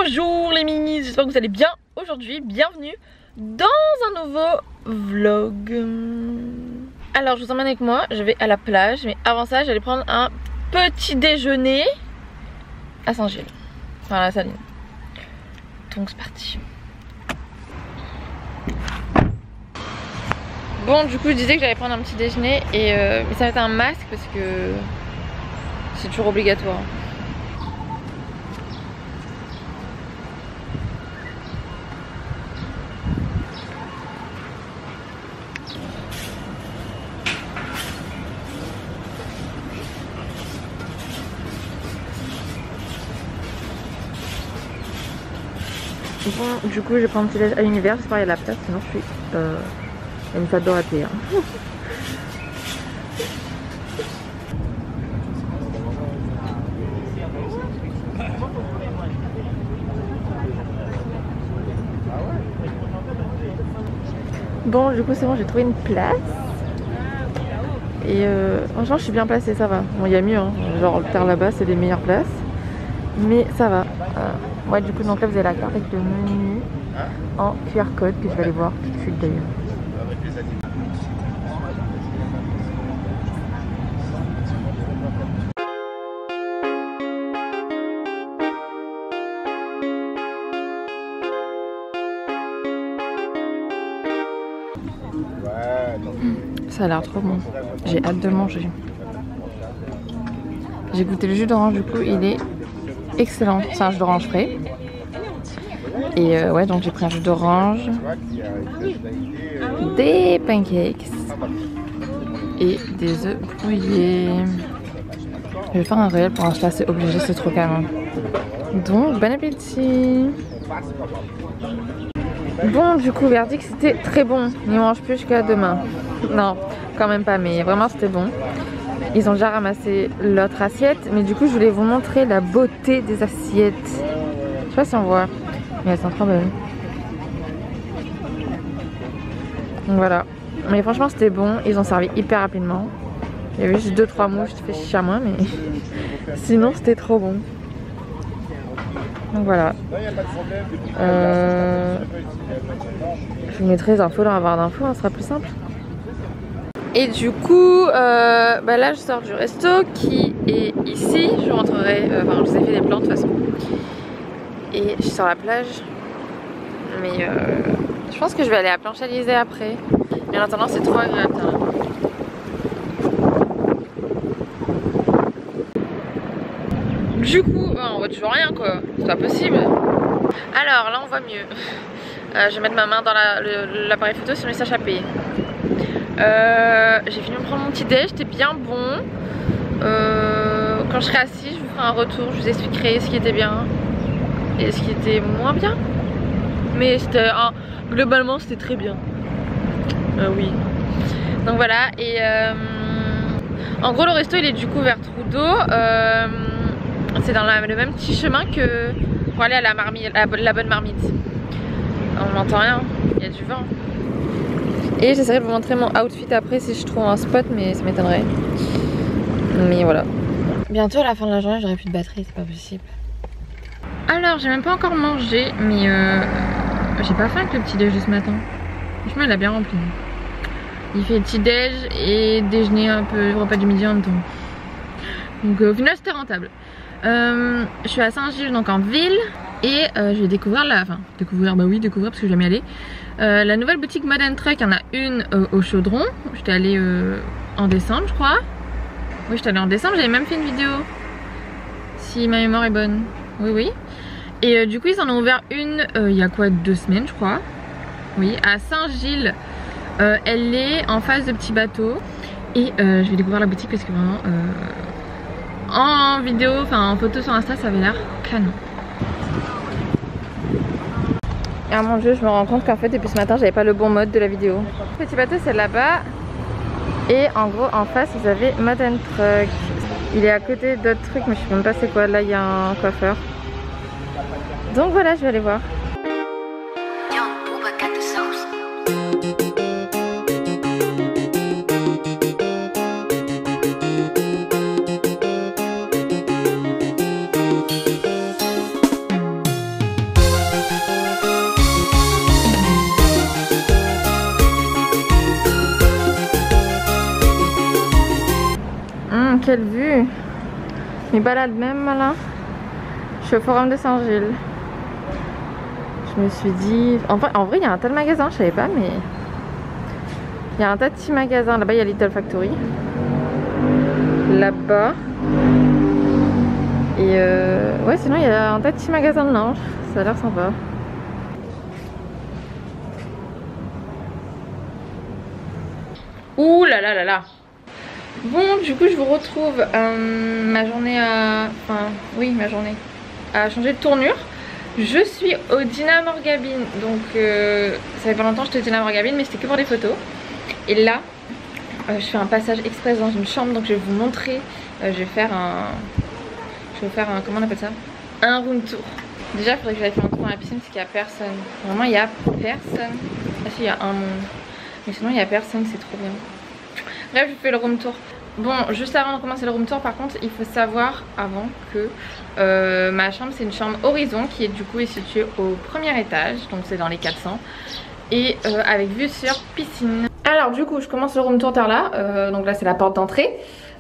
Bonjour les minis, j'espère que vous allez bien aujourd'hui. Bienvenue dans un nouveau vlog. Alors je vous emmène avec moi, je vais à la plage. Mais avant ça j'allais prendre un petit déjeuner à Saint-Gilles, enfin à la Saline. Donc c'est parti. Bon du coup je disais que j'allais prendre un petit déjeuner et mais ça va être un masque parce que c'est toujours obligatoire. Bon, du coup, je vais prendre un petit déj à l'univers. J'espère qu'il y a de la place, sinon je suis une salle Dorothée. Hein. Bon, du coup, c'est bon, j'ai trouvé une place. Et franchement, je suis bien placée, ça va. Bon, il y a mieux, hein. Genre le terre là-bas, c'est les meilleures places. Mais ça va. Ouais, du coup, donc là, vous avez la carte avec le menu en QR code que je vais aller voir tout de suite d'ailleurs. Ça a l'air trop bon. J'ai hâte de manger. J'ai goûté le jus d'orange, du coup, il est excellent. C'est un jus d'orange frais. Et ouais, donc j'ai pris un jus d'orange, des pancakes et des œufs brouillés. Je vais faire un réel pour l'instant, c'est obligé, c'est trop calme. Donc, bon appétit. Bon, du coup, verdict, c'était très bon. Ils mangent plus jusqu'à demain. Non, quand même pas, mais vraiment c'était bon. Ils ont déjà ramassé l'autre assiette, mais du coup, je voulais vous montrer la beauté des assiettes. Je sais pas si on voit, mais elles sont trop belles. Donc voilà. Mais franchement, c'était bon. Ils ont servi hyper rapidement. Il y avait juste 2-3 mouches, je fais chier à moi, mais sinon, c'était trop bon. Donc voilà. Je vous mettrai les infos dans la barre d'infos, hein, ce sera plus simple. Et du coup, bah là je sors du resto qui est ici. Je vous montrerai, enfin je vous ai fait des plans de toute façon. Et je suis sur la plage. Mais je pense que je vais aller à Planche-Élysée après. Mais en attendant c'est trop agréable. Du coup, on voit toujours rien quoi. C'est pas possible. Alors là on voit mieux. Je vais mettre ma main dans l'appareil photo sur le message à payer. J'ai fini de prendre mon petit déj, c'était bien bon. Quand je serai assise, je vous ferai un retour, je vous expliquerai ce qui était bien et ce qui était moins bien. Mais c'était globalement c'était très bien. Oui. Donc voilà, et en gros le resto il est du coup vers Trudeau. C'est dans le même petit chemin que pour aller à la bonne marmite. On n'entend rien, il y a du vent. Et j'essaierai de vous montrer mon outfit après si je trouve un spot, mais ça m'étonnerait. Mais voilà. Bientôt à la fin de la journée j'aurai plus de batterie, c'est pas possible. Alors j'ai même pas encore mangé, mais j'ai pas faim avec le petit déj de ce matin. Franchement il a bien rempli. Il fait petit déj et déjeuner un peu, repas du midi en même temps. Donc au final c'était rentable. Je suis à Saint-Gilles, donc en ville. Et je vais découvrir découvrir parce que j'aime y aller. La nouvelle boutique Mode & Truck, il y en a une au Chaudron. J'étais allée en décembre je crois. Oui j'étais allée en décembre, j'avais même fait une vidéo. Si ma mémoire est bonne. Oui oui. Et du coup ils en ont ouvert une il y a quoi 2 semaines je crois. Oui à Saint-Gilles. Elle est en face de Petit Bateau. Et je vais découvrir la boutique parce que vraiment en vidéo, enfin en photo sur Insta ça avait l'air canon. Ah mon dieu, je me rends compte qu'en fait depuis ce matin j'avais pas le bon mode de la vidéo. Petit Bateau c'est là-bas. Et en gros en face vous avez Mode & Truck. Il est à côté d'autres trucs mais je sais même pas c'est quoi. Là il y a un coiffeur. Donc voilà, je vais aller voir. Quelle vue. Je me balade même là. Je suis au Forum de Saint-Gilles. Je me suis dit... En vrai, il y a un tas de magasins, je savais pas, mais... Il y a un tas de petits magasins. Là-bas, il y a Little Factory. Là-bas. Et ouais, sinon, il y a un tas de petits magasins de linge. Ça a l'air sympa. Ouh là là là là. Bon, du coup, je vous retrouve. Ma journée a... Enfin, oui, ma journée a changé de tournure. Je suis au Dina Morgabine. Donc, ça fait pas longtemps que j'étais au Dina Morgabine, mais c'était que pour des photos. Et là, je fais un passage express dans une chambre. Donc, je vais vous montrer. Je vais faire un... Comment on appelle ça? Un room tour. Déjà, il faudrait que j'aille faire un tour dans la piscine parce qu'il n'y a personne. Vraiment, il n'y a personne. Ah si, il y a un monde. Mais sinon, il n'y a personne, c'est trop bien. Bref, je fais le room tour. Bon, juste avant de commencer le room tour, par contre, il faut savoir avant que ma chambre, c'est une chambre horizon qui est du coup est située au premier étage. Donc, c'est dans les 400. Et avec vue sur piscine. Alors, du coup, je commence le room tour par là. Donc là, c'est la porte d'entrée.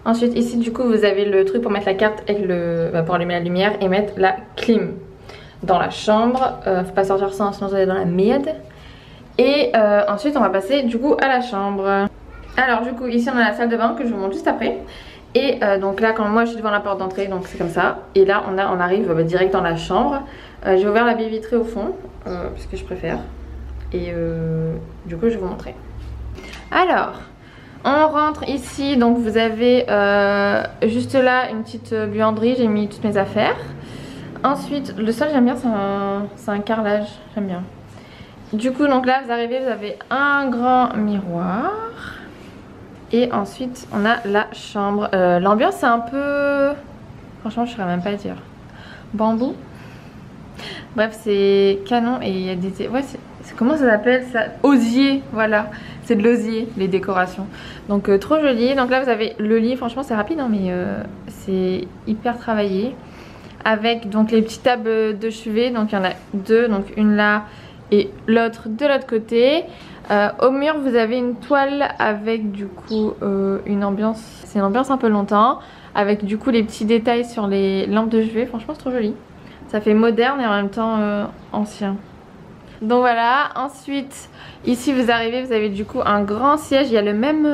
Ensuite, ici, du coup, vous avez le truc pour mettre la carte avec pour allumer la lumière et mettre la clim dans la chambre. Faut pas sortir sans, sinon vous allez dans la merde. Et ensuite, on va passer du coup à la chambre. Alors, du coup, ici, on a la salle de bain que je vous montre juste après. Et donc là, quand moi, je suis devant la porte d'entrée, donc c'est comme ça. Et là, on arrive direct dans la chambre. J'ai ouvert la baie vitrée au fond, parce que je préfère. Et du coup, je vais vous montrer. Alors... On rentre ici, donc vous avez juste là une petite buanderie, j'ai mis toutes mes affaires. Ensuite, le sol j'aime bien, c'est un carrelage, j'aime bien. Du coup, donc là vous arrivez, vous avez un grand miroir. Et ensuite, on a la chambre. L'ambiance c'est un peu... Franchement, je ne saurais même pas dire. Bambou. Bref, c'est canon et il y a des... Ouais, comment ça s'appelle ça? Osier, voilà. C'est de l'osier, les décorations. Donc trop joli. Donc là vous avez le lit, franchement c'est rapide hein, mais c'est hyper travaillé. Avec donc les petites tables de chevet. Donc il y en a deux, donc une là et l'autre de l'autre côté. Au mur vous avez une toile avec du coup une ambiance. C'est une ambiance un peu longtemps. Avec du coup les petits détails sur les lampes de chevet. Franchement c'est trop joli. Ça fait moderne et en même temps ancien. Donc voilà, ensuite ici vous arrivez, vous avez du coup un grand siège, il y a le même,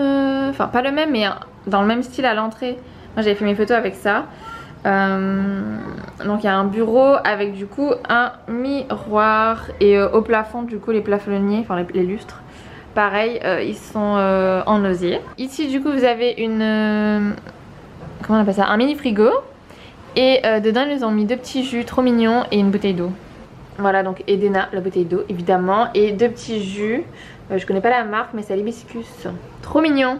enfin pas le même mais dans le même style à l'entrée. Moi j'avais fait mes photos avec ça. Donc il y a un bureau avec du coup un miroir et au plafond du coup les plafonniers, enfin les lustres. Pareil, ils sont en osier. Ici du coup vous avez une, comment on appelle ça, un mini frigo. Et dedans ils ont mis deux petits jus trop mignons et une bouteille d'eau. Voilà, donc Edena, la bouteille d'eau évidemment. Et deux petits jus. Je connais pas la marque mais c'est l'hibiscus. Trop mignon.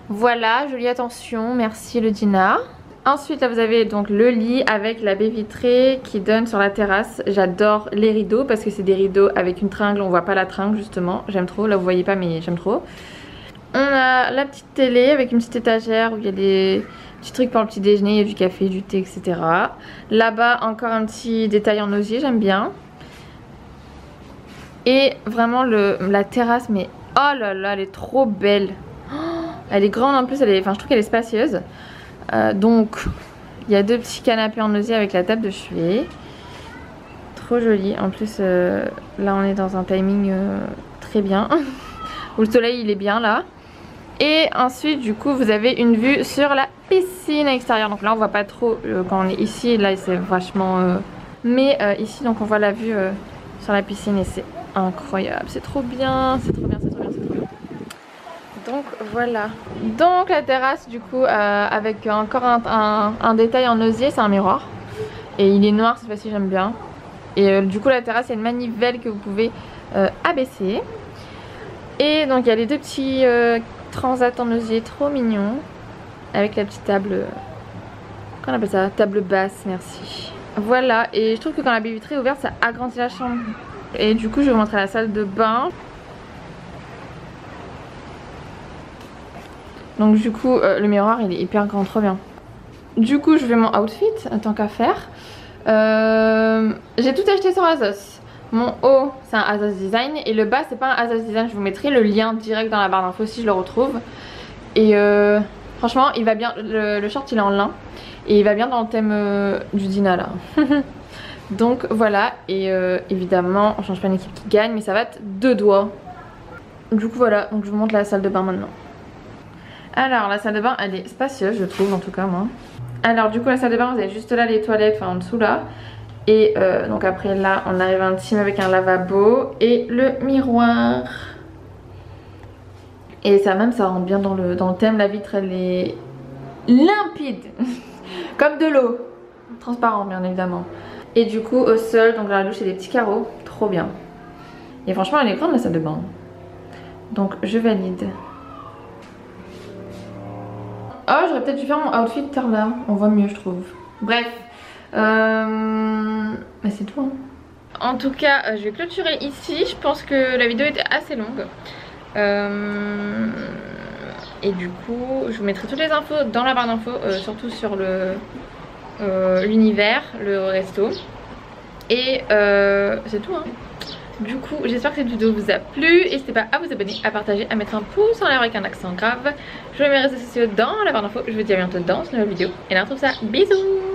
Voilà, jolie attention. Merci le Dina. Ensuite là vous avez donc le lit avec la baie vitrée qui donne sur la terrasse. J'adore les rideaux parce que c'est des rideaux avec une tringle. On voit pas la tringle justement. J'aime trop. Là vous voyez pas mais j'aime trop. On a la petite télé avec une petite étagère où il y a des petits trucs pour le petit déjeuner, il y a du café, du thé, etc. Là-bas, encore un petit détail en osier, j'aime bien. Et vraiment la terrasse, mais oh là là, elle est trop belle. Oh, elle est grande en plus, je trouve qu'elle est spacieuse. Donc, il y a deux petits canapés en osier avec la table de chevet. Trop joli. En plus, là on est dans un timing très bien. Où le soleil il est bien là. Et ensuite du coup vous avez une vue sur la piscine extérieure. Donc là on voit pas trop quand on est ici. Là c'est vachement... Mais ici donc on voit la vue sur la piscine et c'est incroyable. C'est trop bien, c'est trop bien, c'est trop bien, c'est trop bien. Donc voilà. Donc la terrasse du coup avec encore un détail en osier, c'est un miroir. Et il est noir cette fois-ci, j'aime bien. Et du coup la terrasse il y a une manivelle que vous pouvez abaisser. Et donc il y a les deux petits... transat en osier trop mignon avec la petite table, qu'on appelle ça, table basse, merci. Voilà, et je trouve que quand la baie vitrée est ouverte ça agrandit la chambre. Et du coup je vais vous montrer la salle de bain. Donc du coup le miroir il est hyper grand, trop bien. Du coup je vais mon outfit tant qu'à faire. J'ai tout acheté sur Azos. Mon haut c'est un Azos Design et le bas c'est pas un Azos Design. Je vous mettrai le lien direct dans la barre d'infos si je le retrouve. Et Franchement il va bien, le short il est en lin et il va bien dans le thème du Dina là. Donc voilà, et évidemment on change pas une équipe qui gagne, mais ça va être 2 doigts. Du coup voilà, donc je vous montre la salle de bain maintenant. Alors la salle de bain elle est spacieuse je trouve, en tout cas moi. Alors du coup la salle de bain vous avez juste là les toilettes, enfin en dessous là. Et donc après là on arrive intime avec un lavabo et le miroir. Et ça même ça rentre bien dans le thème, la vitre elle est limpide comme de l'eau, transparent bien évidemment. Et du coup au sol, donc dans la douche c'est des petits carreaux, trop bien. Et franchement elle est grande la salle de bain. Donc je valide. Oh j'aurais peut-être dû faire mon outfit par là, on voit mieux je trouve. Bref, mais c'est tout hein. En tout cas je vais clôturer ici, je pense que la vidéo était assez longue. Et du coup je vous mettrai toutes les infos dans la barre d'infos, surtout sur l'univers, le resto. Et c'est tout hein. Du coup j'espère que cette vidéo vous a plu. N'hésitez pas à vous abonner, à partager, à mettre un pouce en l'air avec un accent grave. Je vous mets mes réseaux sociaux dans la barre d'infos. Je vous dis à bientôt dans une nouvelle vidéo. Et là on retrouve ça, bisous.